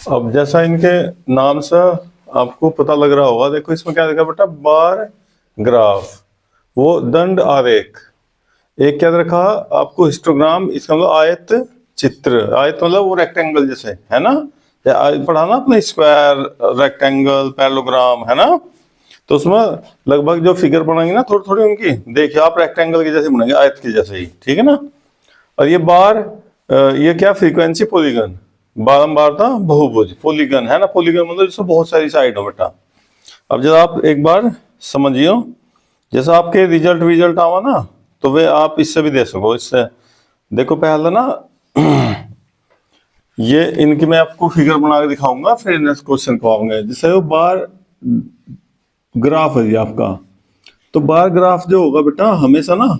अब जैसा इनके नाम से आपको पता लग रहा होगा, देखो इसमें क्या लिखा बेटा, बार ग्राफ, वो दंड आरेख। एक क्या रखा आपको, हिस्टोग्राम, इसका मतलब आयत चित्र। आयत मतलब वो रेक्टेंगल जैसे, है ना, पढ़ा ना अपने, स्क्वायर, रेक्टेंगल, पैरेललोग्राम, है ना। तो उसमें लगभग जो फिगर बनाएंगे ना थोड़ी थोड़ी उनकी, देखिए आप रेक्टेंगल के जैसे बनाएंगे, आयत के जैसे ही, ठीक है ना। और ये बार, ये क्या, फ्रीक्वेंसी पॉलीगन, बारंबारता बहुभुज, पॉलीगन है ना। पॉलीगन मतलब जिसमें बहुत सारी साइड हो बेटा। अब जब आप एक बार समझियो, जैसा आपके रिजल्ट आवा ना, तो वे आप इससे भी दे सको। इससे देखो पहले ना ये इनकी मैं आपको फिगर बना के दिखाऊंगा, फिर नेक्स्ट क्वेश्चन को आऊंगे। जैसे वो बार ग्राफ है जी आपका, तो बार ग्राफ जो होगा बेटा हमेशा ना,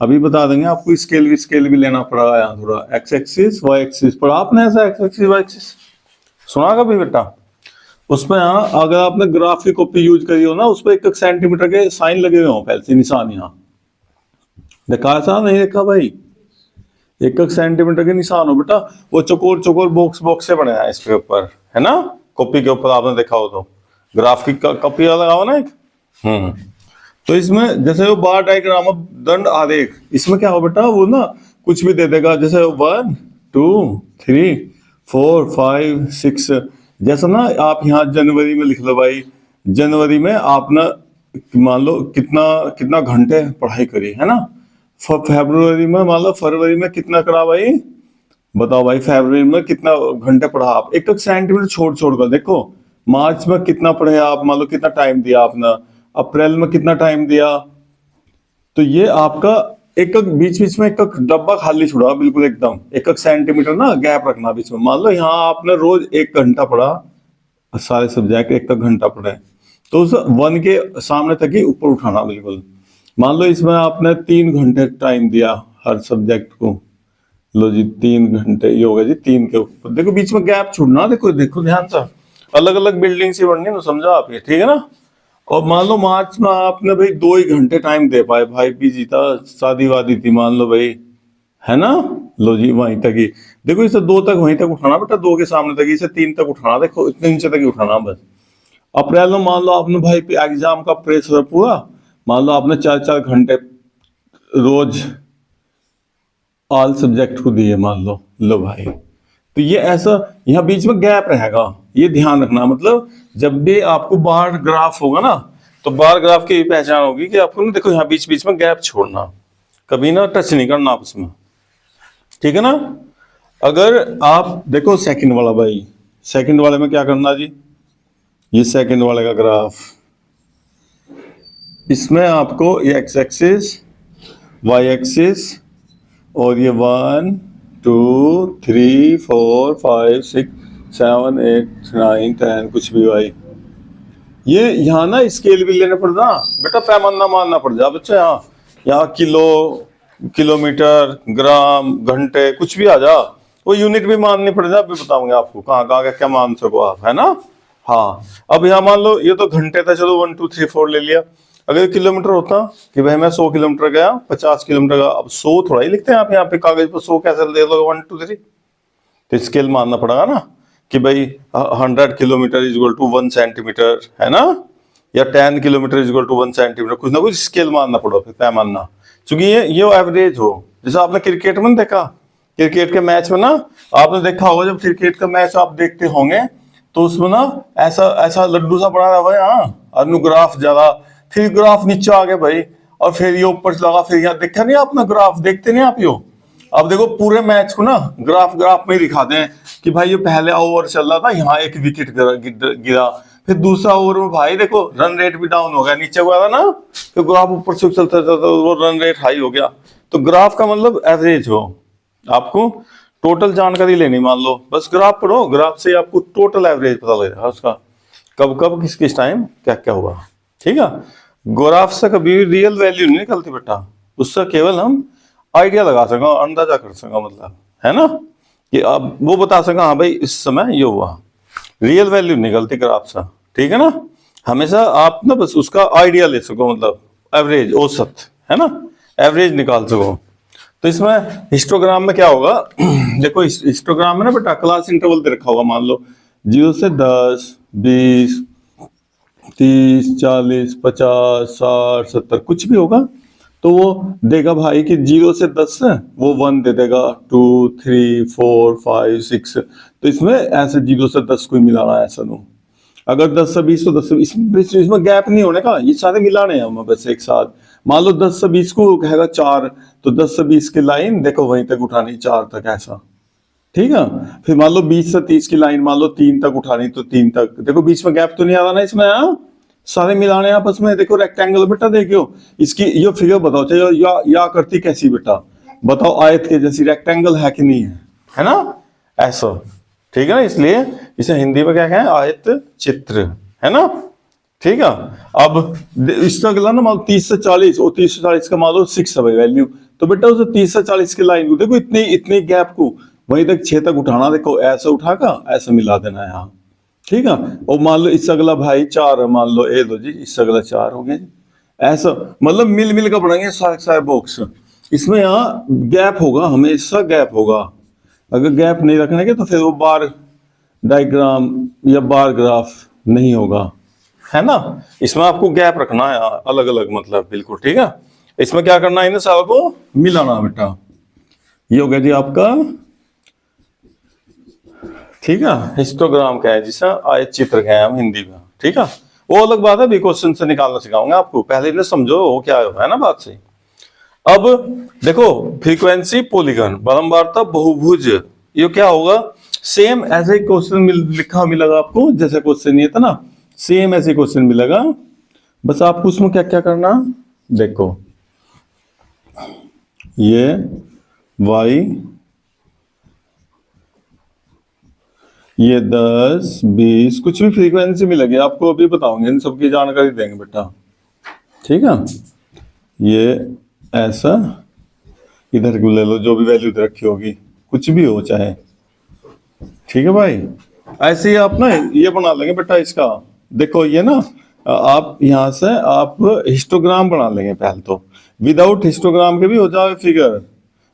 अभी बता देंगे आपको, स्केल भी लेना पड़ेगा यहाँ थोड़ा। एक्स एक्सिस वाई एक्सिस पढ़ा आपने, ऐसा एक्स एक्सिस वाई एक्सिस सुना कभी बेटा? उसमें यहाँ अगर आपने ग्राफ की कॉपी यूज करी हो ना, उस पर 1 सेंटीमीटर के साइन लगे हुए हो, पहले से निशान। यहाँ देखा था नहीं देखा भाई? 1 सेंटीमीटर के निशान हो बेटा, वो चौकोर चौकोर बॉक्स बॉक्स से बने हैं इसके ऊपर, है ना। कॉपी के ऊपर आपने देखा हो तो, ग्राफ की कॉपी लगा हो ना एक। तो इसमें जैसे वो बार डायग्राम, अब दंड आरेख, इसमें क्या हो बेटा, वो ना कुछ भी दे देगा, जैसे 1 2 3 4 5 6। जैसा ना आप यहाँ जनवरी में लिख लो भाई, जनवरी में आपने मान लो कितना कितना घंटे पढ़ाई करी, है ना। फरवरी में मान लो, फरवरी में कितना करा भाई, बताओ भाई, फरवरी में कितना घंटे पढ़ा आप, 1 सेंटीमीटर छोड़ छोड़ कर देखो। मार्च में कितना पढ़े आप, मान लो कितना टाइम दिया आपने, अप्रैल में कितना टाइम दिया। तो ये आपका एक बीच बीच में 1 डब्बा खाली छोड़ा बिल्कुल एकदम, 1 सेंटीमीटर ना गैप रखना बीच में। मान लो यहाँ आपने रोज 1 घंटा पढ़ा, सारे सब्जेक्ट 1 घंटा पढ़े, तो उस 1 के सामने तक ही ऊपर उठाना बिल्कुल। मान लो इसमें आपने 3 घंटे टाइम दिया हर सब्जेक्ट को, लो जी 3 घंटे, ये होगा जी 3 के ऊपर, देखो बीच में गैप छोड़ना, देखो देखो ध्यान से, अलग अलग बिल्डिंग से बननी, तो समझा आप ये, ठीक है ना। और मान लो मार्च में आपने भाई 2 ही घंटे टाइम दे पाए, भाई बिजी था, शादी वादी थी मान लो भाई, है ना। लो जी वहीं तक ही, देखो इसे 2 तक वहीं तक उठाना बेटा, 2 के सामने तक, इसे 3 तक उठाना, देखो इतने नीचे तक ही उठाना बस। अप्रैल में मान लो आपने भाई एग्जाम का प्रेशर पूरा, मान लो आपने 4 घंटे रोज ऑल सब्जेक्ट को दिए, मान लो भाई। तो ये ऐसा यहाँ बीच में गैप रहेगा, ये ध्यान रखना। मतलब जब भी आपको बार ग्राफ होगा ना, तो बार ग्राफ की पहचान होगी कि आपको ना, देखो यहाँ बीच बीच में गैप छोड़ना, कभी ना टच नहीं करना आपस में, ठीक है ना। अगर आप देखो सेकंड वाला भाई, सेकंड वाले में क्या करना जी, ये सेकंड वाले का ग्राफ, इसमें आपको ये एक्स एक्सिस, वाई एक्सिस, और ये 1 2 3 4 5 6 7 8 9 10 कुछ भी भाई, ये यहाँ ना स्केल भी लेने पड़ता बेटा, पैमाना मानना पड़ जा बच्चा। यहाँ यहाँ किलो, किलोमीटर, ग्राम, घंटे, कुछ भी आ जा, वो यूनिट भी माननी पड़ जा, अभी बताऊंगे आपको कहाँ कहाँ क्या मान सको आप, है ना। हाँ, अब यहाँ मान लो ये तो घंटे था, चलो 1 2 3 4 ले लिया। अगर किलोमीटर होता कि भाई मैं 100 किलोमीटर गया, 50 किलोमीटर गया, अब 100 थोड़ा ही लिखते हैं आप यहाँ पे कागज पर, 100 कैसे दे दो 1 2 3, तो स्केल मानना पड़ेगा ना कि भाई 100 kilometre is equal to 1 centimetre, है ना, या 10 kilometre is equal to 1 centimetre, कुछ ना कुछ स्केल मानना पड़ो, फिर पैमाना, क्योंकि ये एवरेज हो। जैसे आपने क्रिकेट में देखा, क्रिकेट के मैच में ना आपने देखा होगा, जब क्रिकेट का मैच आप देखते होंगे तो उसमें ना ऐसा ऐसा लड्डू सा बना रहा भाई, हाँ अनुग्राफ ज्यादा, फिर ग्राफ नीचे आ गए भाई, और फिर ये ऊपर लगा, फिर यहाँ देखा नहीं आपने ग्राफ, देखते नहीं आप यो। अब देखो पूरे मैच को ना ग्राफ ग्राफ में ही दिखाते हैं कि भाई ये पहले ओवर चल रहा था, यहाँ 1 विकेट गिरा, फिर दूसरा ओवर में भाई देखो रन रेट भी डाउन हो गया, नीचे हुआ था ना, तो ग्राफ ऊपर से चलता था तो वो रन रेट हाई हो गया। तो ग्राफ का मतलब एवरेज हो, आपको टोटल जानकारी लेनी, मान लो बस ग्राफ पढ़ो, ग्राफ से आपको टोटल एवरेज पता लगेगा उसका, कब कब किस किस टाइम क्या क्या हुआ, ठीक है। ग्राफ से कभी रियल वैल्यू नहीं निकलती बेटा, उससे केवल हम आइडिया लगा सका, अंदाजा कर सका, मतलब है ना, कि अब वो बता सका हाँ भाई इस समय ये हुआ, रियल वैल्यू निकलती ग्राफ से, ठीक है ना। हमेशा आप ना बस उसका आइडिया ले सको, मतलब एवरेज, औसत, है ना, एवरेज निकाल सको। तो इसमें हिस्टोग्राम में क्या होगा देखो हिस्टोग्राम में ना बेटा क्लास इंटरवल दे रखा होगा, मान लो 0 से 10, 20, 30, 40, 50, 60, 70 कुछ भी होगा, तो वो देगा भाई कि 0 से 10 है वो 1 दे देगा, 2, 3, 4, 5, 6। तो इसमें ऐसे 0 से 10 को ही मिलाना है ऐसा नो। अगर 10 से 20 तो 10 से इसमें गैप नहीं होने का, ये सारे मिलाने हैं हम बस एक साथ। मान लो 10 से 20 को कहेगा 4, तो 10 से 20 की लाइन देखो वहीं तक उठानी 4 तक ऐसा, ठीक है। फिर मान लो 20 से 30 की लाइन मान लो 3 तक उठानी, तो 3 तक देखो बीच में गैप तो नहीं आ रहा ना इसमें, सारे मिलाने आपस में। देखो रेक्टेंगल बेटा देखियो, इसकी ये फिगर बताओ चाहिए या करती कैसी बेटा बताओ, आयत के जैसी रेक्टेंगल है कि नहीं है ना, ऐसा, ठीक है ना। इसलिए इसे हिंदी में क्या कहें, आयत चित्र, है ना, ठीक है। अब इसका अगला ना मान लो 30 से 40, और 30 से 40 का मान लो 6 है वैल्यू, तो बेटा उसे 30 से 40 की लाइन को देखो इतनी गैप को वहीं तक 6 तक उठाना, देखो ऐसा उठाकर ऐसा मिला देना है यहाँ, ठीक है। और मान लो इससे अगला भाई 4 है, मान लो ए लो जी, इससे अगला 4 हो गया जी, ऐसा मतलब मिल कर बनाएंगे सारे बॉक्स। इसमें यहाँ गैप होगा, हमेशा गैप होगा। अगर गैप नहीं रखने के तो फिर वो बार डायग्राम या बार ग्राफ नहीं होगा, है ना। इसमें आपको गैप रखना है अलग अलग, मतलब बिल्कुल ठीक है। इसमें क्या करना है, इन सारों को मिलाना बेटा। ये हो गया जी आपका, ठीक है, हिस्टोग्राम क्या है जिसे आयत चित्र कहे हम हिंदी में, ठीक है। वो अलग बात है, भी क्वेश्चन से निकालना सिखाऊंगा आपको, पहले इन्हें समझो वो क्या है ना बात सही। अब देखो फ्रीक्वेंसी पॉलीगन, बारंबारता बहुभुज, ये क्या होगा, सेम ऐसे क्वेश्चन लिखा मिलेगा आपको जैसे क्वेश्चन ये था ना, सेम ऐसे क्वेश्चन मिलेगा, बस आपको उसमें क्या क्या करना, देखो ये y, ये 10, 20 कुछ भी फ्रीक्वेंसी मिलेगी आपको अभी बताऊंगे, इन सबकी जानकारी देंगे बेटा, ठीक है। ये ऐसा इधर को ले लो, जो भी वैल्यू रखी होगी कुछ भी हो चाहे, ठीक है भाई। ऐसे ही आप ना ये बना लेंगे बेटा इसका, देखो ये ना आप यहां से आप हिस्टोग्राम बना लेंगे पहले तो, विदाउट हिस्टोग्राम के भी हो जाए फिगर,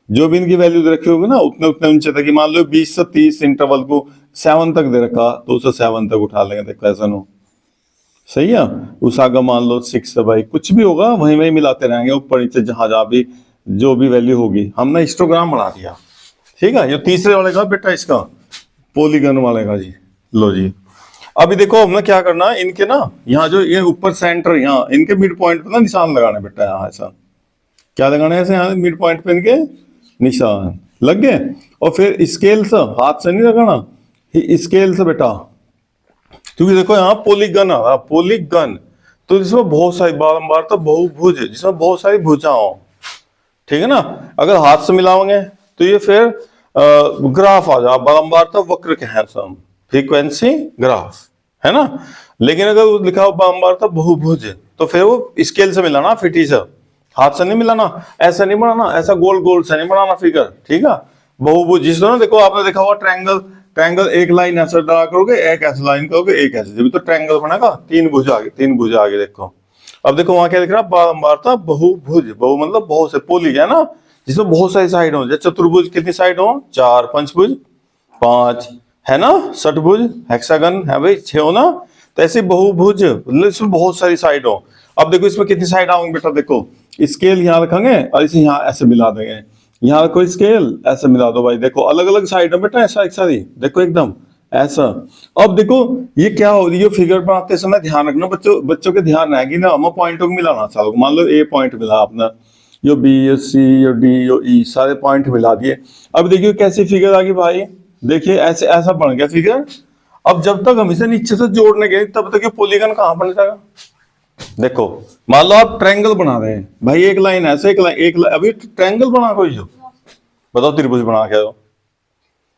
जो भी इनकी वैल्यू रखी होगी ना उतने उतने ऊंचे तक, मान लो 20 से 30 इंटरवल को 7 तक दे रखा, तो उसे 7 तक उठा लेंगे, देखो ऐसा नो, सही है। उस आगे मान लो 6 है भाई, कुछ भी होगा वहीं वहीं मिलाते रहेंगे, ऊपर नीचे जहां जहां भी जो भी वैल्यू होगी, हमने हिस्टोग्राम बना दिया, ठीक है। ये तीसरे वाले का बेटा इसका पॉलीगन वाले का जी, लो जी। अभी देखो हमने क्या करना है, इनके ना यहाँ जो ये ऊपर सेंटर, यहाँ इनके मिड पॉइंट पे ना निशान लगाने बेटा, यहाँ ऐसा क्या लगाना है, ऐसे यहाँ मिड पॉइंट पे इनके निशान लग गए। और फिर स्केल से, हाथ से नहीं लगाना, स्केल से बेटा, क्योंकि देखो यहाँ पॉलीगन है, पॉलीगन तो जिसमें बहुत सारी बारंबारता बहुभुज, जिसमें बहुत सारी भुजा हो, ठीक है ना। अगर हाथ से मिलाओगे तो ये फिर ग्राफ आ जाए, बारंबारता वक्र के हैं सब, फ्रीक्वेंसी ग्राफ, है ना। लेकिन अगर लिखा हो बारंबारता बहुभुज तो फिर वो स्केल से मिलाना, फिटी से, हाथ से नहीं मिलाना, ऐसा नहीं बनाना, ऐसा गोल गोल से नहीं बनाना फिगर, ठीक है। बहुभुज जिस तरह देखो आपने देखा हुआ ट्रायंगल, ट्रायंगल एक लाइन ऐसा ड्रा करोगे, एक ऐसा लाइन करोगे, एक ऐसे, जब तो ट्रायंगल बनेगा, 3 भुजा आगे, 3 भुजा आगे, देखो। अब देखो वहां क्या दिख रहा है, बारंबारता बहुभुज, बहु मतलब बहुत से, पोली है ना, जिसमें बहुत सारी साइड हो, जैसे चतुर्भुज कितनी साइड हो, 4, पंचभुज 5, है ना, षटभुज हेक्सागन है भाई 6 हो ना, तो ऐसे बहुभुज मतलब इसमें बहुत सारी साइड हो। अब देखो इसमें कितनी साइड आऊंगी बेटा, देखो स्केल यहाँ रखेंगे और इसे यहाँ ऐसे मिला देंगे, यहाँ कोई स्केल ऐसे मिला दो भाई, देखो अलग अलग साइड है बेटा, ऐसा एक सारी देखो एकदम ऐसा। अब देखो ये क्या हो रही है, फिगर बनाते समय ध्यान रखना, बच्चों के ध्यान आएगी ना, हम पॉइंटों को मिलाना चाहो, मान लो ए पॉइंट मिला आपने, यो बी, यो सी, यो डी, यो ई, सारे पॉइंट मिला दिए। अब देखिए कैसी फिगर आ गई भाई, देखिए ऐसे ऐसा बन गया फिगर। अब जब तक हम इसे नीचे से जोड़ने गए तब तक ये पॉलीगन कहां बन जाएगा, देखो मान लो आप ट्रायंगल बना रहे हैं भाई, एक लाइन ऐसे, एक लाइन अभी ट्रायंगल बना कोई, जो बताओ त्रिभुज बना के दो,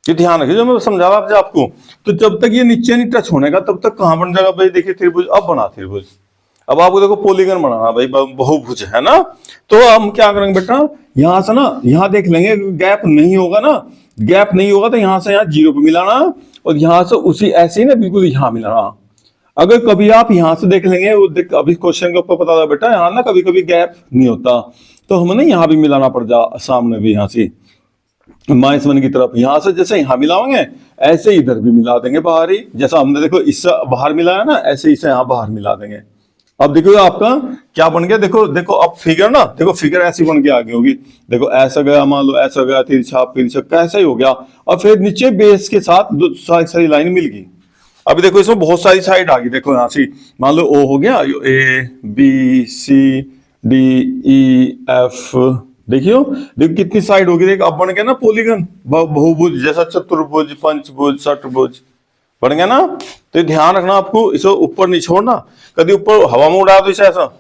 ये ध्यान रखिए जो मैं समझा रहा था आपको। तो जब तक ये नीचे नहीं टच होने का तब तक कहां बन जाएगा भाई, देखिए त्रिभुज, अब बना त्रिभुज। अब आपको देखो पॉलीगन बनाना भाई, बहुभुज, है ना। तो हम क्या करेंगे बेटा, यहां से ना यहाँ देख लेंगे, गैप नहीं होगा ना, गैप नहीं होगा तो यहां से यहाँ 0 पे मिलाना, और यहां से उसी ऐसे ही ना बिल्कुल यहाँ मिलाना। अगर कभी आप यहां से देख लेंगे, अभी क्वेश्चन के ऊपर पता था बेटा, यहाँ ना कभी कभी गैप नहीं होता, तो हमें ना यहाँ भी मिलाना पड़ जा, सामने भी यहाँ से -1 की तरफ यहाँ से जैसे यहाँ मिलाएंगे ऐसे इधर भी मिला देंगे बाहर ही, जैसा हमने देखो इससे बाहर मिलाया ना ऐसे इसे यहाँ बाहर मिला देंगे। अब देखो आपका क्या बन गया, देखो देखो अब फिगर ना, देखो फिगर ऐसी बन के आगे होगी, देखो ऐसा गया, मान लो ऐसा गया, तिरछा तिरछा कैसा ही हो गया, और फिर नीचे बेस के साथ सारी सारी लाइन मिल गई। अभी देखो इसमें बहुत सारी साइड आ गई, देखो यहाँ से मान लो ओ हो गया, A B C D E F, देखियो देखो कितनी साइड होगी, देख अब बन गया ना पॉलीगन, बहुभुज जैसा, चतुर्भुज, पंचभुज, षटभुज बन गया ना। तो ध्यान रखना आपको, इसे ऊपर नहीं छोड़ना, कभी ऊपर हवा में उड़ा दो इसे, ऐसा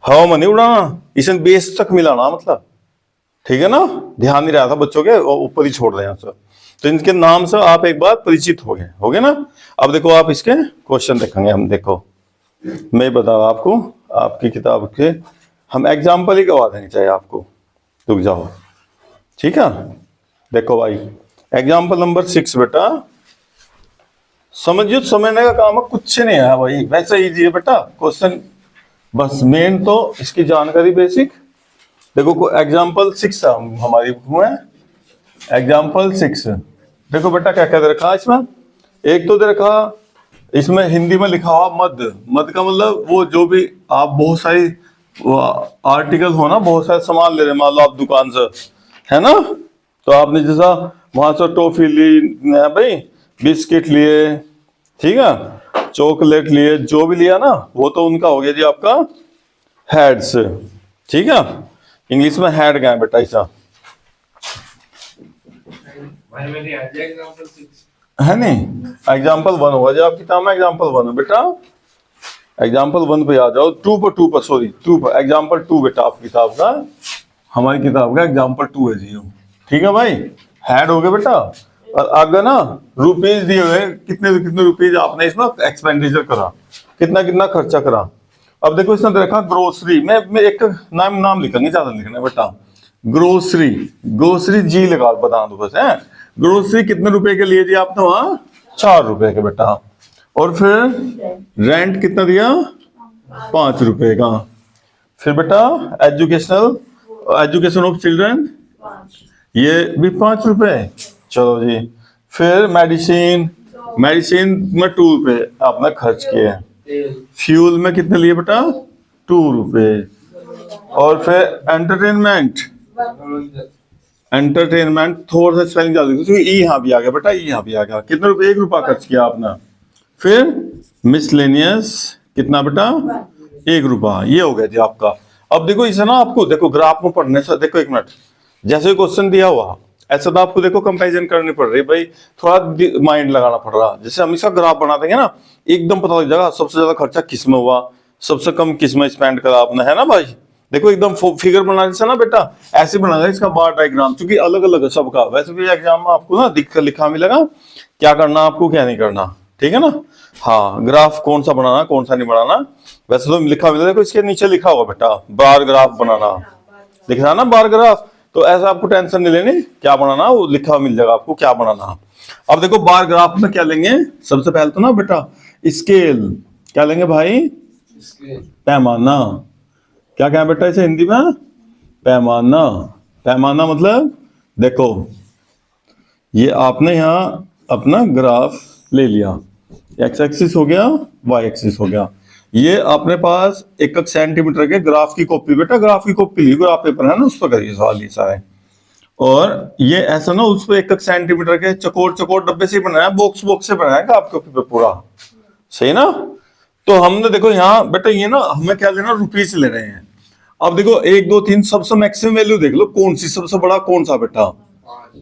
हवा में नहीं उड़ाना, इसे बेस तक मिलाना, मतलब ठीक है ना। ध्यान नहीं रहा था बच्चों के, ऊपर ही छोड़ रहे हैं सब। तो इनके नाम से आप एक बार परिचित हो गए ना। अब देखो आप इसके क्वेश्चन देखेंगे हम, देखो मैं बता रहा आपको, आपकी किताब के हम एग्जाम्पल ही करवा देंगे चाहे आपको, रुक जाओ ठीक है। देखो भाई एग्जाम्पल नंबर 6 बेटा, समझिए समझने का काम है, कुछ नहीं है भाई, वैसे इजी है बेटा क्वेश्चन, बस मेन तो इसकी जानकारी बेसिक। देखो एग्जाम्पल 6 हमारी बुक में, एग्जाम्पल 6 देखो बेटा क्या क्या दे रखा इसमें। एक तो दे रखा इसमें हिंदी में लिखा हुआ मद, मद का मतलब वो जो भी आप बहुत सारी आर्टिकल हो ना, बहुत सारे सामान ले रहे हैं, मान लो आप दुकान से है ना, तो आपने जैसा वहां से टॉफी ली है भाई, बिस्किट लिए, ठीक है, चॉकलेट लिए, जो भी लिया ना वो तो उनका हो गया जी आपका हेड्स, ठीक है। इंग्लिश में हेड का है बेटा ऐसा है नहीं। एग्जाम्पल 1 होगा जो आपकी किताब में, एग्जाम्पल 1 बेटा, एग्जाम्पल 1 पे आ जाओ, 2 पर सॉरी 2 पर, एग्जाम्पल 2 बेटा आपकी किताब का, हमारी किताब का एग्जाम्पल 2 है जी, ठीक है भाई। हेड हो गया बेटा, और आगे ना रुपीज दिए हुए, कितने कितने रुपीज आपने इसमें एक्सपेंडिचर करा, कितना कितना खर्चा करा। अब देखो इसने देखा ग्रोसरी, मैं एक नाम लिखेंगे, ज्यादा लिखना बेटा, ग्रोसरी, ग्रोसरी जी लगा बता दो बस है। ग्रोसरी कितने रुपए के लिए जी आपने वहां, 4 रुपए के बेटा, और फिर रेंट कितना दिया, 5 रुपए का। फिर बेटा एजुकेशन ऑफ चिल्ड्रन, ये भी 5 रुपए, चलो जी। फिर मेडिसिन में 2 रुपए आपने खर्च किए। फ्यूल में कितने लिए बेटा, 2 रुपए। और फिर एंटरटेनमेंट थोड़ा सा स्पेलिंग ज्यादा, क्योंकि यहाँ भी आ गया बेटा, यहाँ भी आ गया, कितने रुपए, 1 रुपया खर्च किया आपने। फिर मिसलेनियस कितना बेटा, 1 रुपया, ये हो गया जी आपका। अब देखो इसे ना आपको देखो ग्राफ में पढ़ने से, देखो 1 मिनट, जैसे क्वेश्चन दिया हुआ ऐसा तो आपको देखो कंपैरिजन करनी पड़ रही भाई, थोड़ा माइंड लगाना पड़ रहा। जैसे हम इसका ग्राफ बना देंगे ना, एकदम पता लग जाएगा सबसे ज्यादा खर्चा किस में हुआ, सबसे कम किस में स्पेंड करा आपने, है ना भाई। देखो एकदम फिगर बनाने से ना बेटा ऐसे बनाना इसका बार डायग्राम, क्योंकि अलग अलग है सबका। वैसे भी एग्जाम में आपको ना दिख कर लिखा मिलेगा क्या करना आपको क्या नहीं करना, ठीक है ना। हाँ ग्राफ कौन सा बनाना कौन सा नहीं बनाना, वैसे तो लिखा मिलेगा। देखो इसके नीचे लिखा होगा बेटा बार ग्राफ बनाना, लिख रहा ना बार ग्राफ, तो ऐसा आपको टेंशन नहीं लेनी, क्या बनाना वो लिखा मिल जाएगा आपको क्या बनाना। अब देखो बार ग्राफ में क्या लेंगे, सबसे पहले तो ना बेटा स्केल, क्या लेंगे भाई, पैमाना। क्या क्या बेटा इसे हिंदी में, पैमाना। पैमाना मतलब देखो ये आपने यहाँ अपना ग्राफ ले लिया, एक्स एक्सिस हो गया, वाई एक्सिस हो गया, ये अपने पास 1 सेंटीमीटर के ग्राफ की कॉपी, बेटा ग्राफ की कॉपी ली, ग्राफ पेपर है ना उस पर करिए सवाल ये सारे। और ये ऐसा ना उस पर 1 सेंटीमीटर के चकोर चकोर डब्बे से बनाया, बॉक्स से बनाया ग्राफ कॉपी पे पूरा, सही ना। तो हमने देखो यहाँ बेटा ये ना हमें क्या लेना, रुपीज ले रहे हैं। अब देखो 1 2 3 सबसे मैक्सिमम वैल्यू देख लो, कौन सी सबसे बड़ा कौन सा बेटा,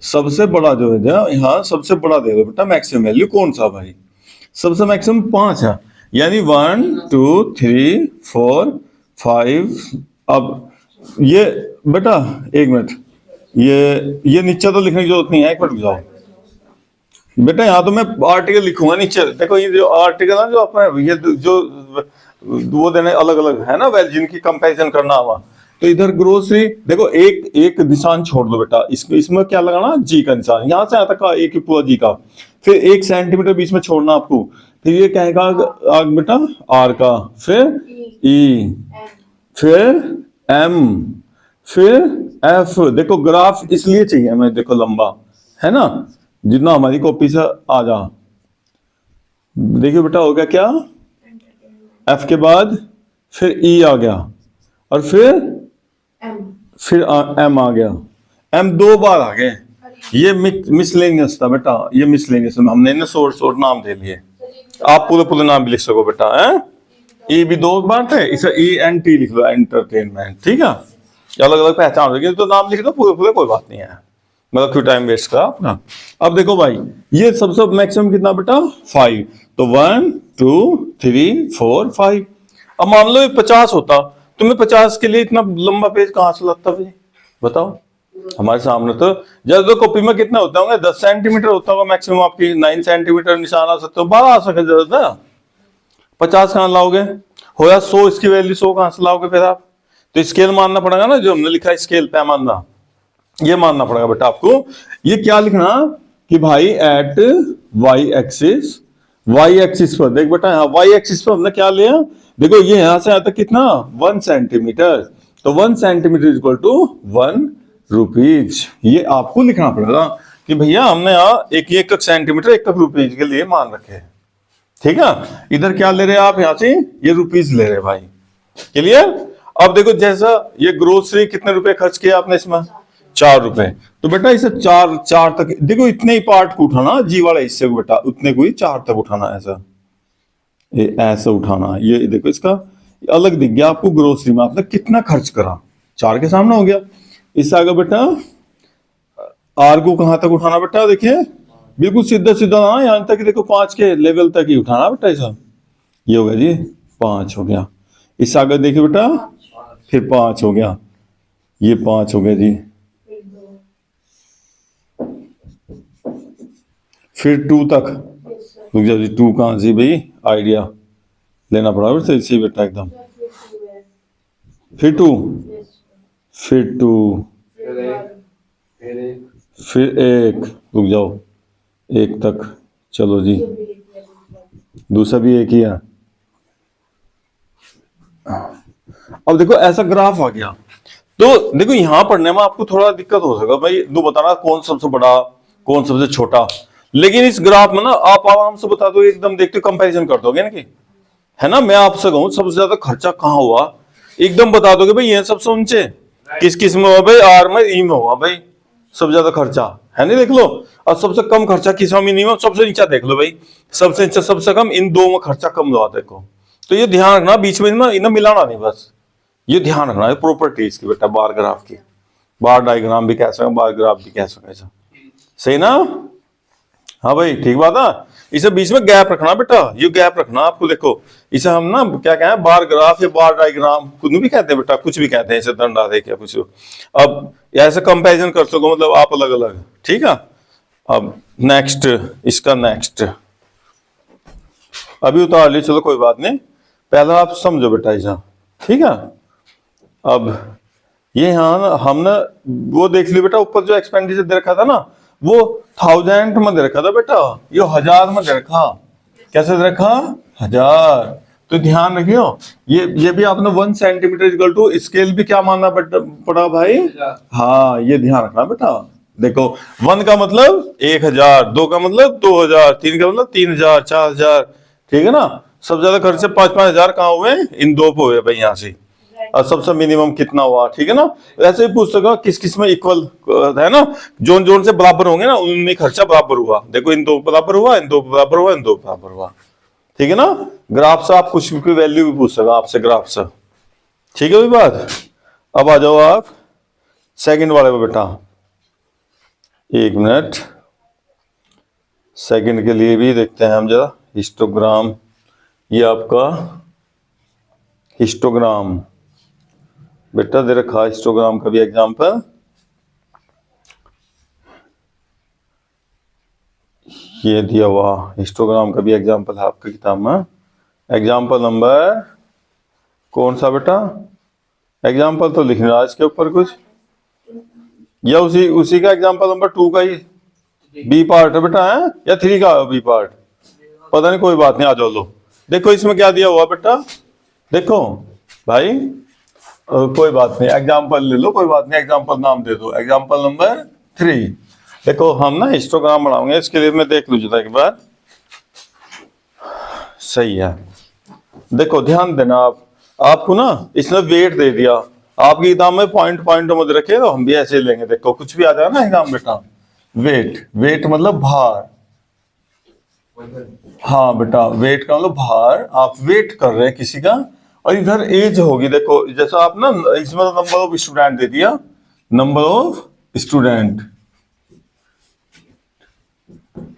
सबसे बड़ा जो है यहाँ सबसे बड़ा दे दो बेटा, मैक्सिमम वैल्यू कौन सा भाई, सबसे मैक्सिमम 5 है, यानी 1 2 3 4 5। अब ये बेटा 1 मिनट, ये नीचे तो लिखने की जरूरत नहीं है, 1 मिनट जाओ बेटा, यहाँ तो मैं आर्टिकल लिखूंगा नीचे। देखो ये जो आर्टिकल है जो अपने ये जो वो देने अलग अलग है ना, वेल जिनकी कंपैरिजन करना हुआ, तो इधर ग्रोसरी देखो एक निशान छोड़ दो बेटा, इसमें क्या लगाना, जी का निशान, यहाँ से आता का एक पूरा जी का, फिर 1 सेंटीमीटर बीच में छोड़ना आपको, फिर ये कहेगा बेटा आर का, फिर ई, फिर एम, फिर एफ। देखो ग्राफ इसलिए चाहिए हमें, देखो लंबा है ना, जितना हमारी कॉपी से आ जा। देखिए बेटा हो गया क्या, एफ के बाद फिर ई आ गया और फिर एम आ गया। एम दो बार आ गए, ये मिसलेनियस था बेटा, ये मिसलेनियस हमने ना सोर्स और नाम दे लिए। आप पूरे पूरे नाम भी लिख सको बेटा है। ई भी दो बार थे, इसे ई एन टी लिख लो, एंटरटेनमेंट, ठीक है। अलग अलग पहचान होगी तो नाम लिख दो पूरे पूरे, कोई बात नहीं है, मतलब क्यों टाइम वेस्ट करा अपना। अब देखो भाई ये सबसे मैक्सिमम कितना बेटा 5, तो 1 2 3 4 5। अब मान लो 50 होता, तुम्हें 50 के लिए इतना लंबा पेज कहां से लगता भाई बताओ। हमारे सामने तो जब तो कॉपी में कितने होते होंगे, 10 सेंटीमीटर होता होगा मैक्सिमम, आपकी 9 सेंटीमीटर निशान आ सकते हो, 12 आ सके ज्यादा। 50 कहां लाओगे, हो या 100, इसकी वैल्यू 100 कहां से लाओगे फिर आप। तो स्केल मानना पड़ेगा ना, जो हमने लिखा है स्केल पैमाना, ये मानना पड़ेगा बेटा आपको। ये क्या लिखना कि भाई एट वाई एक्सिस पर, देख बेटा यहाँ वाई एक्सिस पर हमने क्या लिया, देखो ये यहां से यहां तक कितना 1 सेंटीमीटर, तो 1 centimetre is equal to 1 rupees. ये आपको लिखना पड़ेगा कि भैया हमने यहाँ एक एक सेंटीमीटर एक रुपीज के लिए मान रखे, ठीक है। इधर क्या ले रहे हैं आप, यहां से ये रुपीज ले रहे भाई, क्लियर। अब देखो जैसा ये ग्रोसरी कितने रुपए खर्च किया आपने इसमें, 4 रुपए, तो बेटा इसे चार तक देखो, इतने ही पार्ट को उठाना, जी वाले हिस्से को बेटा उतने को ही 4 तक उठाना, ऐसा ये ऐसा उठाना। ये देखो इसका अलग दिख गया आपको, ग्रोसरी में आपने कितना खर्च करा, 4 के सामने हो गया। इससे आगे बेटा आर को कहां तक उठाना बेटा, देखिए बिल्कुल सीधा सीधा ना, यहां तक देखो 5 के लेवल तक ही उठाना बेटा ऐसा। ये हो गया जी 5 हो गया। इससे आगे देखिए बेटा फिर 5 हो गया, ये 5 हो गया जी, फिर 2 तक रुक जाओ जी, 2 कहां से भाई, आइडिया लेना पड़ा फिर इसी बेटा एकदम, फिर 2 फिर 1 रुक जाओ 1 तक, चलो जी दूसरा भी 1 ही है। अब देखो ऐसा ग्राफ आ गया, तो देखो यहां पढ़ने में आपको थोड़ा दिक्कत हो सकेगा भाई, दो बताना कौन सबसे बड़ा कौन सबसे छोटा, लेकिन इस ग्राफ में ना आप आराम से बता दो, एकदम देखते कंपैरिजन कर दोगे ना कि, है ना। मैं आपसे कहूं सबसे ज्यादा खर्चा कहां हुआ, एकदम बता दोगे भाई ये सबसे ऊंचे किस किस में हुआ भाई, आर में ई में हुआ भाई सबसे ज्यादा खर्चा, है नहीं, देख लो। और सबसे कम खर्चा किस में नहीं हुआ, सबसे नीचा देख लो भाई, सबसे नीचा सबसे कम, इन दो में खर्चा कम हुआ देखो। तो ये ध्यान रखना, बीच में ना इन्हें मिलाना नहीं, बस ये ध्यान रखना है प्रॉपर्टीज की बेटा, बार ग्राफ की, बार डायग्राम भी कह सकते, बार ग्राफ भी कह सकते, सही ना। हाँ भाई ठीक बात है। इसे बीच में गैप रखना बेटा, ये गैप रखना आपको, देखो इसे हम ना क्या कहें, बार ग्राफ या बार डायग्राम कुछ भी कहते हैं बेटा, कुछ भी कहते हैं, इसे दंडा दे क्या कुछ। अब ऐसे कंपैरिजन कर सको, मतलब आप अलग अलग, ठीक है। अब नेक्स्ट, इसका नेक्स्ट अभी उतार ली, चलो कोई बात नहीं, पहला आप समझो बेटा ऐसा, ठीक है। अब ये यहाँ हमने वो देख लिया बेटा, ऊपर जो एक्सपेंडिचर दे रखा था ना, वो 1000 में दे रखा था बेटा, ये 1000 में दे रखा, कैसे दे रखा 1000। तो ध्यान रखियो, ये भी आपने 1 सेंटीमीटर इक्वल टू स्केल भी क्या मानना पड़ा भाई, हाँ ये ध्यान रखना बेटा। देखो 1 का मतलब 1000, 2 का मतलब 2000, 3 का मतलब 3000, 4000, ठीक है ना। सबसे ज्यादा खर्चे 5-5 हजार कहाँ हुए, इन दो पे हुए भाई यहाँ से, और सबसे मिनिमम कितना हुआ, ठीक है ना। ऐसे ही पूछ सका किस किस में इक्वल है ना, जोन जोन से बराबर होंगे ना, उनमें खर्चा बराबर हुआ, देखो इन दो बराबर हुआ, इन दो बराबर हुआ, इन दो बराबर हुआ, ठीक है ना। ग्राफ से आप कुछ की वैल्यू भी पूछ सका आपसे ग्राफ से, ठीक है भाई बात। अब आ जाओ आप सेकंड वाले पे बेटा, 1 मिनट, सेकंड के लिए भी देखते हैं हम जरा हिस्टोग्राम। ये आपका हिस्टोग्राम बेटा दे रखा, हिस्टोग्राम का भी एग्जाम्पल, ये दिया हुआ हिस्टोग्राम का भी एग्जाम्पल है आपकी किताब में। एग्जाम्पल नंबर कौन सा बेटा, एग्जाम्पल तो लिख रहा है इसके ऊपर कुछ, या उसी का एग्जाम्पल नंबर 2 का ही बी पार्ट है बेटा, है या 3 का बी पार्ट, पता नहीं, कोई बात नहीं, आ जाओ लो। देखो इसमें क्या दिया हुआ बेटा, देखो भाई कोई बात नहीं, एग्जाम्पल ले लो, कोई बात नहीं, एग्जाम्पल नाम दे दो। Example number 3। देखो हम ना हिस्टोग्राम बनाएंगे, इसके लिए मैं देख लूँ जरा एक बार। सही है, देखो ध्यान देना आप, आपको ना इसने वेट दे दिया, आपकी किताब में पॉइंट पॉइंट मत रखे, तो हम भी ऐसे लेंगे। देखो कुछ भी आ जाए ना एग्जाम बेटा, वेट, वेट मतलब भार। हाँ बेटा, वेट का मतलब भार, आप वेट कर रहे हैं किसी का। और इधर एज होगी, देखो जैसा आप ना इसमें नंबर ऑफ स्टूडेंट दे दिया, number of student,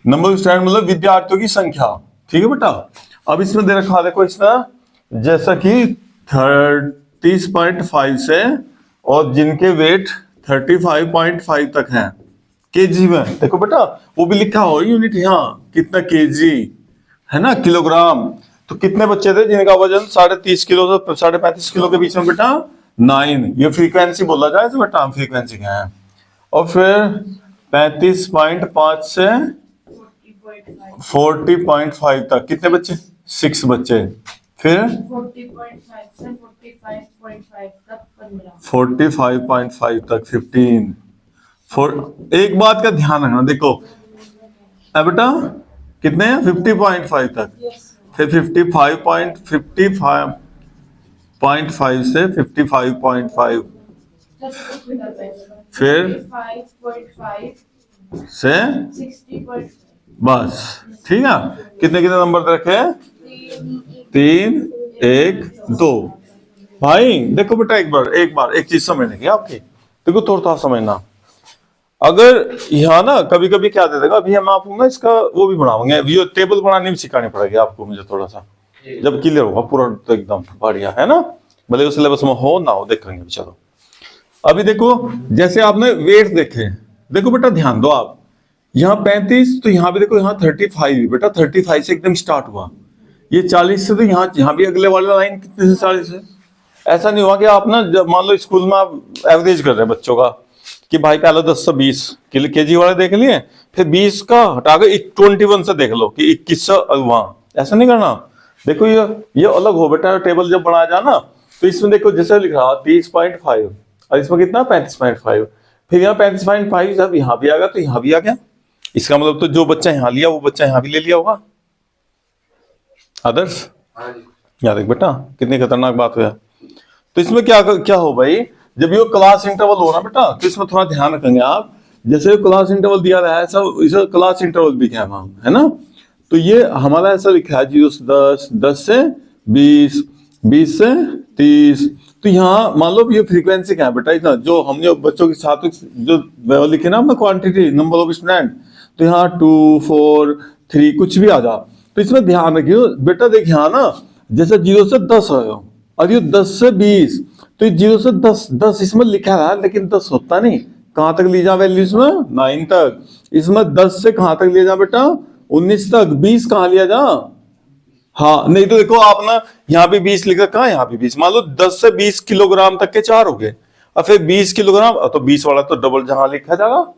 number of student मतलब विद्यार्थियों की संख्या। ठीक है बेटा, अब इसमें दे रखा, देखो इसमें जैसा कि 30.5 से और जिनके वेट 35.5 तक है केजी में। देखो बेटा वो भी लिखा हो यूनिट, यहाँ कितना केजी है ना, किलोग्राम। तो कितने बच्चे थे जिनका वजन 30.5 किलो से 35.5 किलो के बीच में बेटा 9। ये फ्रीक्वेंसी बोला जाए तो बेटा, फ्रीक्वेंसी क्या है। और फिर 35.5 से 40.5 तक कितने बच्चे, 6 बच्चे। फिर 40.5 से 45.5 तक 15। 45.5 तक 15। एक बात का ध्यान रखना, देखो बेटा कितने हैं 50.5 तक, फिर 55.5 से 55.5, फिर 55.5 से 60.5। बस। ठीक है, कितने कितने नंबर रखे हैं, 3 1 2। भाई देखो बेटा एक बार एक चीज समझने की आपकी, देखो थोड़ा समझना। अगर यहाँ ना कभी कभी क्या दे देगा, अभी हम आपको ना इसका वो भी बनाएंगे, ये टेबल बनानी भी सिखानी पड़ेगी आपको मुझे थोड़ा सा, जब क्लियर होगा पूरा तो एकदम बढ़िया है ना, भले उस सिलेबस में हो ना हो, देखेंगे। चलो अभी देखो, जैसे आपने वेट देखे, देखो बेटा ध्यान दो आप, यहाँ 35, तो यहाँ भी देखो, यहाँ 35 बेटा, 35 से एकदम स्टार्ट हुआ, ये 40 से, तो यहाँ भी अगले वाला लाइन कितने से 40 से। ऐसा नहीं हुआ कि आप ना जब मान लो स्कूल में आप एवरेज कर रहे हैं बच्चों का, कि भाई पहले 10 से 20 केजी वाले देख लिए, फिर 20 का हटा के 21 से देख लो कि 21 से वहां, ऐसा नहीं करना। देखो ये अलग हो बेटा, टेबल जब बनाया जाए ना, तो इसमें देखो जैसे लिख रहा 30.5 और इसमें कितना 35.5, फिर यहाँ 35.5 जब यहाँ भी आ गया तो यहाँ भी आ गया, इसका मतलब तो जो बच्चा यहाँ लिया वो बच्चा यहाँ भी ले लिया होगा। आदर्श याद देख बेटा, कितनी खतरनाक बात हुआ। तो इसमें क्या हो भाई, जब ये क्लास इंटरवल हो ना बेटा, तो इसमें थोड़ा ध्यान रखेंगे आप, जैसे क्लास इंटरवल दिया रहा है ऐसा, इसे क्लास इंटरवल भी क्या है ना। तो ये हमारा ऐसा लिखा है 0 से 10, 10 से 20, 20 से 30। तो यहाँ मान लो ये फ्रीक्वेंसी क्या है बेटा, इतना जो हमने बच्चों के साथ जो लिखे ना अपना क्वांटिटी, नंबर ऑफ स्टूडेंट, तो यहाँ 2 4 3 कुछ भी आ जा। तो इसमें ध्यान रखियो बेटा, देख यहाँ ना जैसे 0 से 10 हो, और ये 10 से 20, तो ये 0 से 10 इसमें लिखा है, लेकिन 10 होता नहीं, कहां तक ली जा वैल्यू इसमें 9 तक। इसमें 10 से कहां तक लिया जा बेटा 19 तक, 20 कहां लिया जा, हाँ नहीं तो देखो आप ना यहाँ पे 20 लिखा, कहा यहाँ पे 20, मान लो 10 से 20 किलोग्राम तक के 4 हो गए, और फिर 20 किलोग्राम, तो 20 वाला तो डबल जहां लिखा जाएगा,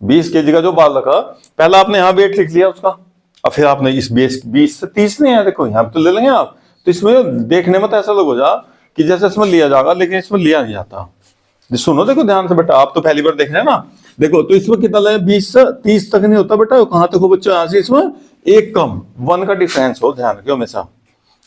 20 केजी का जो बाल रखा, पहला आपने यहाँ वेट लिख लिया उसका, और फिर आपने इस 20 से 30 नहीं है, देखो यहाँ पे तो ले लेंगे आप। तो इसमें देखने में तो ऐसा लग हो जा कि जैसे इसमें लिया जाएगा, लेकिन इसमें लिया नहीं जाता। सुनो देखो ध्यान से बेटा, आप तो पहली बार देख रहे हैं ना, देखो तो इसमें कितना लगे, 20 से 30 तक नहीं होता बेटा, कहां तक हो बच्चों, यहाँ से इसमें एक कम 1 का डिफरेंस हो, ध्यान रखियो हमेशा।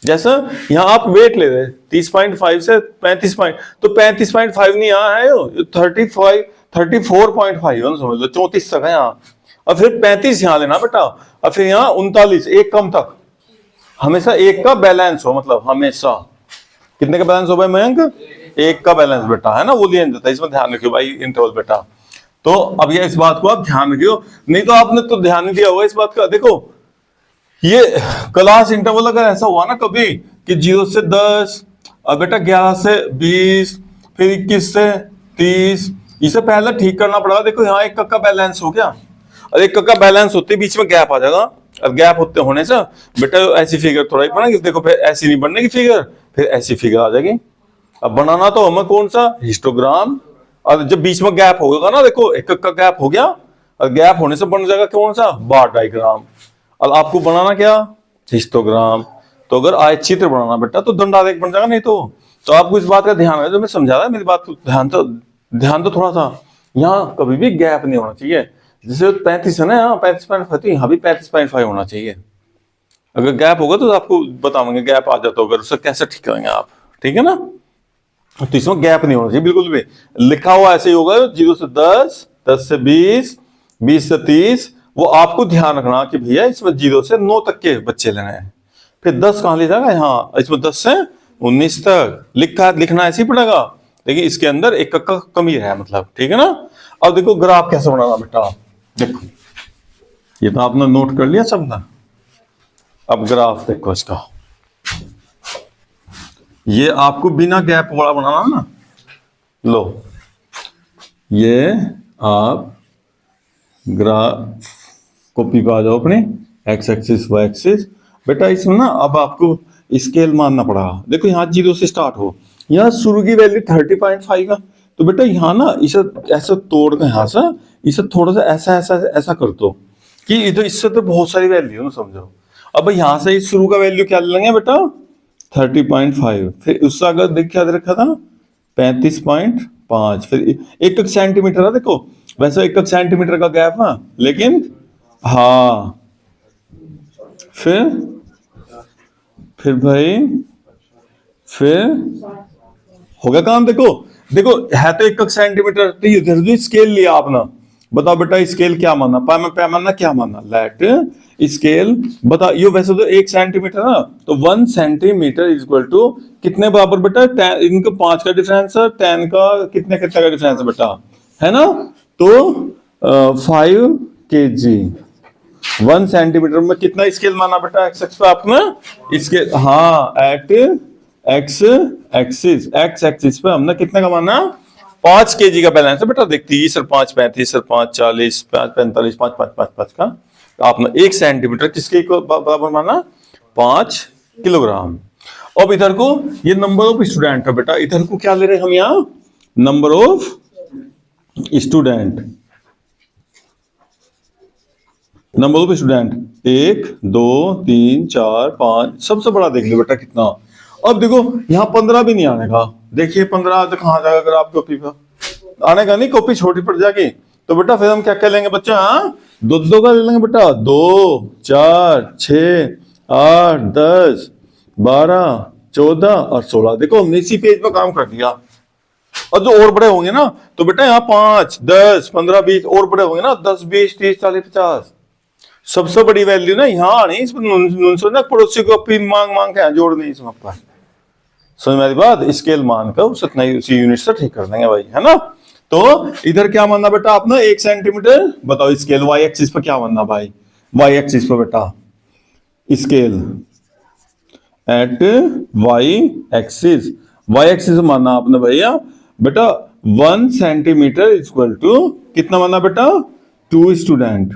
जैसा यहाँ आप वेट ले रहे 30.5 से 35, तो 35.5 नहीं यहाँ है, 34.5 समझ लो, 34 तक है यहाँ, और फिर 35 यहाँ लेना बेटा, और फिर यहाँ 39 एक कम तक, हमेशा एक का बैलेंस हो, मतलब हमेशा कितने का बैलेंस हो भाई मयंक, एक का बैलेंस बेटा, है ना, वो लिया जाता है। इसमें ध्यान रखियो भाई इंटरवल बेटा। तो अब ये इस बात को आप ध्यान रखियो, नहीं तो आपने तो ध्यान नहीं दिया होगा इस बात का। देखो ये क्लास इंटरवल अगर ऐसा हुआ ना कभी कि 0 से 10, अब बेटा 11 से 20, फिर 21 से 30, इसे पहले ठीक करना पड़ेगा। देखो यहाँ एक का बैलेंस हो गया, और एक का बैलेंस होते बीच में गैप आ जाएगा, और गैप होते होने से बेटा ऐसी फिगर थोड़ा ही बनेगी, देखो फिर ऐसी नहीं बनने की फिगर, फिर ऐसी फिगर आ जाएगी। अब बनाना तो हमें कौन सा, हिस्टोग्राम, और जब बीच में गैप होगा ना, देखो एक का गैप हो गया, और गैप होने से बन जाएगा कौन सा, बार डायग्राम। और आपको बनाना क्या, हिस्टोग्राम। तो अगर आयत चित्र बनाना बेटा तो दंडालेख बन जाएगा, नहीं तो तो आपको इस बात का ध्यान है, जो मैं समझा रहा मेरी बात को ध्यान तो थोड़ा सा, यहाँ कभी भी गैप नहीं होना चाहिए। जैसे 35 है ना, यहाँ 35.5, यहाँ भी 35.5 होना चाहिए। अगर गैप होगा तो आपको बताऊंगे, गैप आ जाता होगा उससे कैसे ठीक करेंगे आप, ठीक है ना। तो इसमें गैप नहीं होना चाहिए बिल्कुल भी। लिखा हुआ ऐसे ही होगा 0 से 10, 10 से 20, 20 से 30। वो आपको ध्यान रखना कि भैया इसमें 0 से 9 तक के बच्चे लेने हैं। फिर 10 कहां ले जाएगा, यहाँ इसमें 10 से 19 तक लिखना ऐसे ही पड़ेगा, लेकिन इसके अंदर एक का कमी है, मतलब ठीक है ना। अब देखो ग्राफ कैसे बनाना बेटा, देखो ये तो आपने नोट कर लिया सब ना। अब ग्राफ देखो इसका, ये आपको बिना गैप वाला बनाना ना। लो ये आप ग्राफ कॉपी पे आ जाओ अपने, एक्स एक्सिस वाई एक्सिस। बेटा इसमें ना अब आपको स्केल मानना पड़ा। देखो यहाँ 0 से स्टार्ट हो, यहाँ शुरू की वैल्यू 30.5 है, तो बेटा यहाँ ना इसे ऐसा तोड़ के, यहाँ से इसे थोड़ा सा ऐसा ऐसा ऐसा कर दो कि इधर, इससे तो बहुत सारी वैल्यू ना समझो। अब यहाँ से शुरू का वैल्यू क्या ले लेंगे बेटा 30.5, फिर उससे अगर देख क्या रखा था 35.5, फिर एक सेंटीमीटर है। देखो वैसे एक सेंटीमीटर का गैप है, लेकिन हाँ फिर भाई फिर हो गया काम। देखो देखो है तो एक सेंटीमीटर, तो इधर स्केल लिया आपने। बताओ बेटा स्केल क्या मानना, पैमाना क्या मानना, लेट स्केल बता। ये वैसे तो 1 सेंटीमीटर है, तो 1 सेंटीमीटर इज इक्वल टू कितने बराबर बेटा, 10, इनका 5 का डिफरेंस है, 10 का कितने कितने का डिफरेंस है बेटा, है ना। तो 5 kg। 1 सेंटीमीटर में कितना स्केल माना बेटा, एक्स एक्स पे आपने स्केल, हाँ एट एक्स एक्सिस पे हमने कितने का माना 5 kg का बैलेंस है बेटा। देख 30 और 5 35 और 5 40 5 45 5 5 5 5 का आपने 1 सेंटीमीटर किसके बराबर माना 5 किलोग्राम। अब इधर को ये नंबर ऑफ स्टूडेंट है बेटा, इधर को क्या ले रहे हैं हम यहाँ, number of student. Number of student 1 2 3 4 5, सबसे बड़ा देख लो बेटा कितना। अब देखो यहाँ 15 भी नहीं आने का, देखिए 15 तो कहाँ जाएगा अगर आप कॉपी पर आने का नहीं, कॉपी छोटी पड़ जाएगी। तो बेटा फिर हम क्या कर लेंगे बच्चा, दो का ले लेंगे बेटा, 2 4 6 8 10 12 14 और 16। देखो हमने इसी पेज पर काम कर दिया। और जो और बड़े होंगे ना, तो बेटा यहाँ 5 10 15 20 और बड़े होंगे ना, 10 20 30 40 50। सबसे बड़ी वैल्यू ना यहाँ आनी, इसमें ना पड़ोसी को अपनी मांग के जोड़नी इसमें पर। समझ में आई बात, स्केल मान कर उसी यूनिट से ठीक कर देंगे भाई, है ना। तो इधर क्या मानना बेटा आपने 1 सेंटीमीटर, बताओ स्केल वाई एक्सिस पर क्या मानना भाई, वाई एक्सिस पर बेटा स्केल एट वाई एक्सिस मानना आपने भैया बेटा 1 सेंटीमीटर इक्वल टू कितना माना बेटा 2 स्टूडेंट।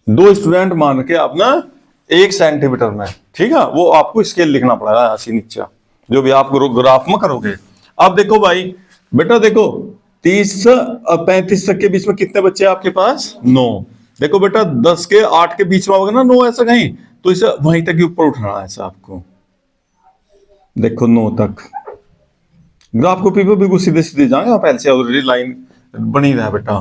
2 स्टूडेंट मान के अपना 1 सेंटीमीटर में, ठीक है। वो आपको स्केल लिखना पड़ेगा यहाँ से नीचे, जो भी आप ग्राफ में करोगे। अब देखो भाई बेटा, देखो 30 से 35 तक के बीच में कितने बच्चे हैं आपके पास, 9। देखो बेटा 10 के 8 के बीच में होगा ना 9 ऐसा कहीं, तो इसे वहीं तक ऊपर उठाना है ऐसा आपको। देखो 9 तक ग्राफ को पेपर बिल्कुल सीधे सीधे जाएंगे, पहले से ऑलरेडी लाइन बनी रहा बेटा।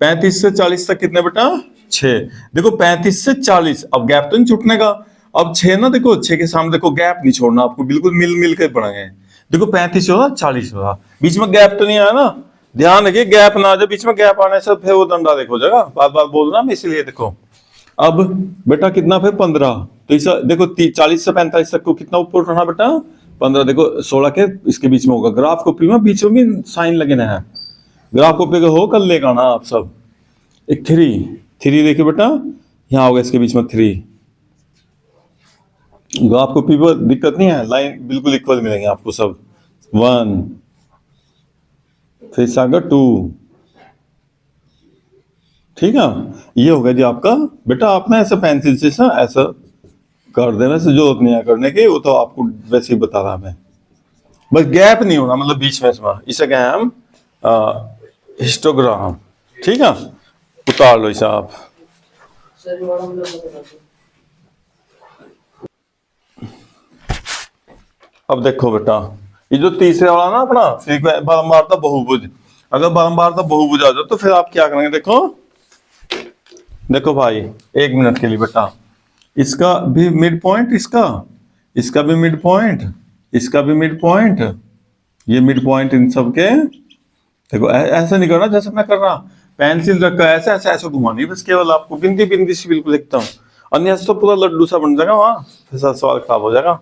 35 से 40 तक कितने बेटा 6। देखो 35 से 40, अब गैप तो नहीं छूटने का। अब 6 ना, देखो 6 के सामने देखो गैप नहीं छोड़ना आपको, बिल्कुल मिल के पढ़ेंगे। देखो 35 होगा 40 होगा, बीच में गैप तो नहीं आया ना, ध्यान रखिए गैप ना आ जाए। बीच में गैप आने से फिर वो डंडा देखो जाएगा, बार बार बोल रहा मैं इसलिए। देखो अब बेटा कितना फिर 15, तो इस देखो 40 से 45 तक को कितना ऊपर उठाना बेटा 15। देखो 16 के इसके बीच में होगा, ग्राफ कॉपी में बीच में भी साइन लगे ना है, ग्राफ कॉपी का हो कल लेगा ना आप सब। एक 3 देखिए बेटा यहाँ होगा इसके बीच में 3। ग्राफ कॉपी पर दिक्कत नहीं है, लाइन बिल्कुल इक्वल मिलेंगे आपको सब। 1 फिर सागा 2, ठीक है। ये हो गया जी आपका बेटा। आप ना ऐसा पेंसिल से ऐसा कर देना से जरूरत नहीं है करने की, वो तो आपको वैसे ही बता रहा मैं। बस गैप नहीं होना, मतलब बीच में इसमें, इसे कहें हम हिस्टोग्राम, ठीक है। उतार लो इसे आप। अब देखो बेटा, ये जो तीसरे वाला ना अपना बारंबारता बहुभुज, अगर बारंबारता बहुभुज आ जाओ तो फिर आप क्या करेंगे, देखो देखो भाई, 1 मिनट के लिए बेटा, इसका भी मिड पॉइंट, इसका भी मिड पॉइंट, इसका भी मिड पॉइंट, ये मिड पॉइंट इन सब के, देखो ऐसा नहीं करना जैसे मैं कर रहा, पेंसिल रखकर ऐसे ऐसे ऐसे घुमानी बस, केवल आपको बिंदी बिंदी से बिल्कुल लिखता हूँ, अन्य तो पूरा लड्डू सा बन जाएगा वहां, फिर सवाल खराब हो जाएगा,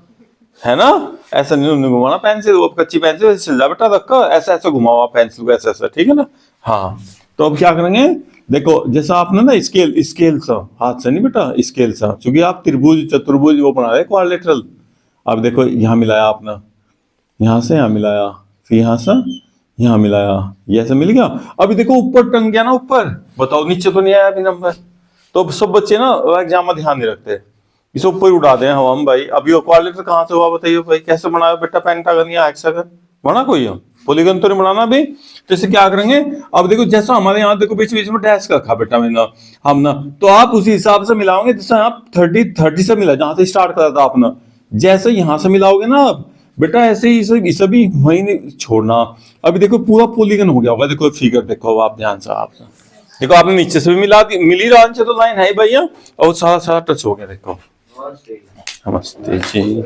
है ना। ऐसा नहीं घुमाना पेंसिल, वो कच्ची पेंसिल वैसे चल जा बेटा, रखकर ऐसे ऐसे घुमाओ आप पेंसिल को, ऐसे ऐसे, ठीक है ना। हाँ, तो अब क्या करेंगे, देखो जैसा आपने ना स्केल सा, हाथ से नहीं बेटा, स्केल सा, क्योंकि आप त्रिभुज चतुर्भुज वो बना रहे क्वाड्रिलेटरल। अब देखो यहाँ मिलाया आपने, यहाँ से यहाँ मिलाया, फिर यहाँ से यहाँ मिलाया, ये ऐसे मिल गया। अभी देखो ऊपर टंग गया ना, ऊपर बताओ नीचे तो नहीं आया अभी नंबर। तो सब बच्चे ना एग्जाम में ध्यान नहीं रखते, इसे ऊपर ही उड़ा दें हम भाई। अभी वो क्वाड्रिलेटरल कहाँ से हुआ बताइए भाई, कैसे बनाया बेटा, पेंटागन या हेक्सागन बना कोई हो, पॉलीगन तो नहीं बनाना अभी। तो इसे क्या करेंगे, अब देखो जैसा हमारे यहाँ देखो बीच बीच में डैश का रखा बेटा मैंने, हम ना, तो आप उसी हिसाब से मिलाओगे जैसे आप 30 से मिला, जहां से स्टार्ट करा था आपने, जैसे यहाँ से मिलाओगे ना आप बेटा, ऐसे ही इसे भी वही नहीं छोड़ना। अभी देखो पूरा पॉलीगन हो गया होगा, देखो फिगर देखो आप ध्यान से, आप देखो आपने नीचे से भी मिला दी, मिली लाइन से तो लाइन है भैया, और सारा सारा टच हो गया, देखो। नमस्ते जी।